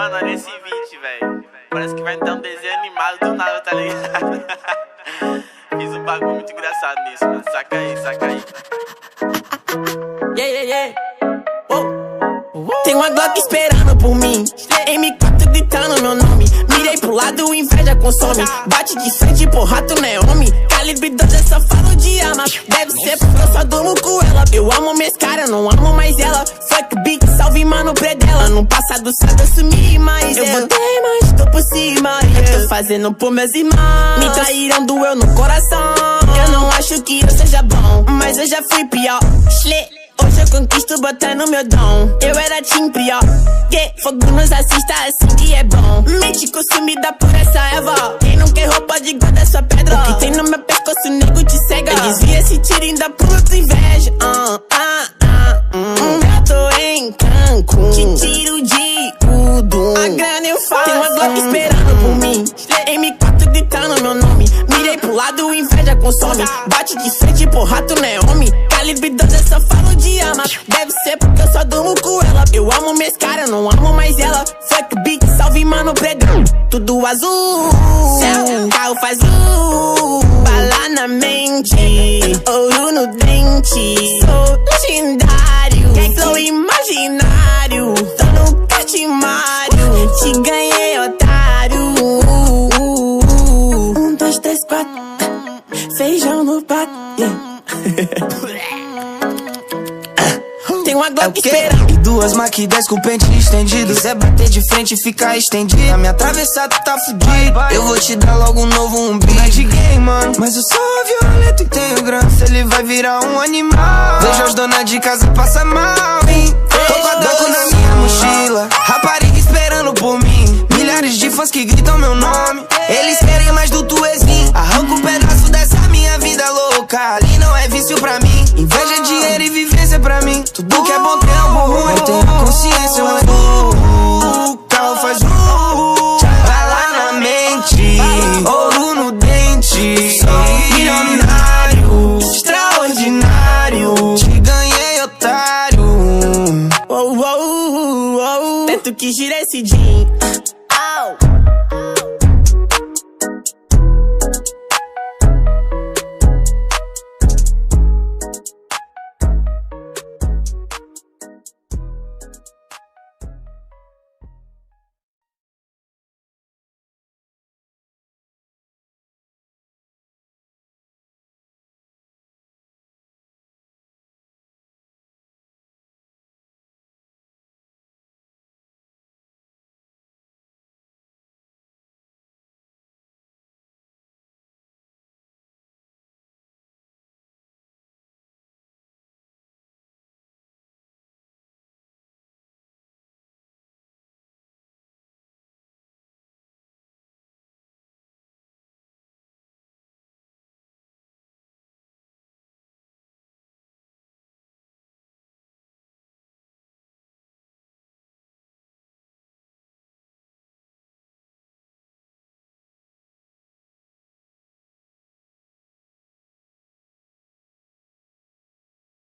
Mano, olha esse beat, velho. Parece que vai dar um desenho animado do nada, tá ligado? Fiz um bagulho muito engraçado nisso, mano. Saca aí, saca aí. Yeah, yeah, yeah. Tem uma Glock esperando por mim, M4 gritando meu nome. Mirei pro lado, inveja consome. Bate de frente, porra, tu não é homem. Calibre 12, eu só falo de arma. Deve ser porque eu só durmo com ela. Eu amo minhas caras, não amo mais ela. Fuck beat, salve mano, predela. No passado sabe assumir mais. Eu voltei, mas tô por cima. Eu tô fazendo por meus irmãos. Me traíram, doeu no coração. Eu não acho que eu seja bom, mas eu já fui pior. Hoje eu conquisto botando meu dom. Eu era team prior. Fogo nos assista assim que é bom. Mente consumida por essa erva. Quem não quer roupa de guarda sua pedra. O que tem no meu pescoço, nego te cega. Desvia esse tiro, ainda pula tua inveja. Eu tô em Cancún, te tiro de tudo. A grana eu faço. Tem uma Glock esperando por mim, M4 gritando meu nome. Mirei pro lado, inveja consome. Bate de frente, porra, tu não é homem. Calibre 12, eu só falo de arma. Deve ser porque eu só durmo com ela. Eu amo minhas caras, não amo mais ela. Fuck beat, salve mano, predão. Tudo azul, carro faz bala na mente, ouro no dente. Sou legendário, flow imaginário. Tô no catimário, te ganhei, otário. 1, 2, 3, 4, feijão no prato. Tem uma Glock esperando. E 2 Mac 10 com pente estendido. Quiser bater de frente e ficar estendido. A minha atravessada tá fudida. Eu vou te dar logo um novo umbigo. Não é de game, mano, mas eu sou violento e tenho grana. Se ele vai virar um animal. Vejo as donas de casa passa mal, hein? Tô com a Draco na minha mochila. Rapariga esperando por mim. Milhares de fãs que gritam meu nome. Eles querem mais do tuezinho. Arranca um pedaço dessa minha vida louca. Ali não é vício pra mim. Inveja, dinheiro e vivência pra mim. Tudo que é bom tem algo ruim. Eu tenho consciência, mas o carro faz bala na mente, ouro no dente. Sou milionário, extraordinário. Te ganhei, otário. Teto que gira esse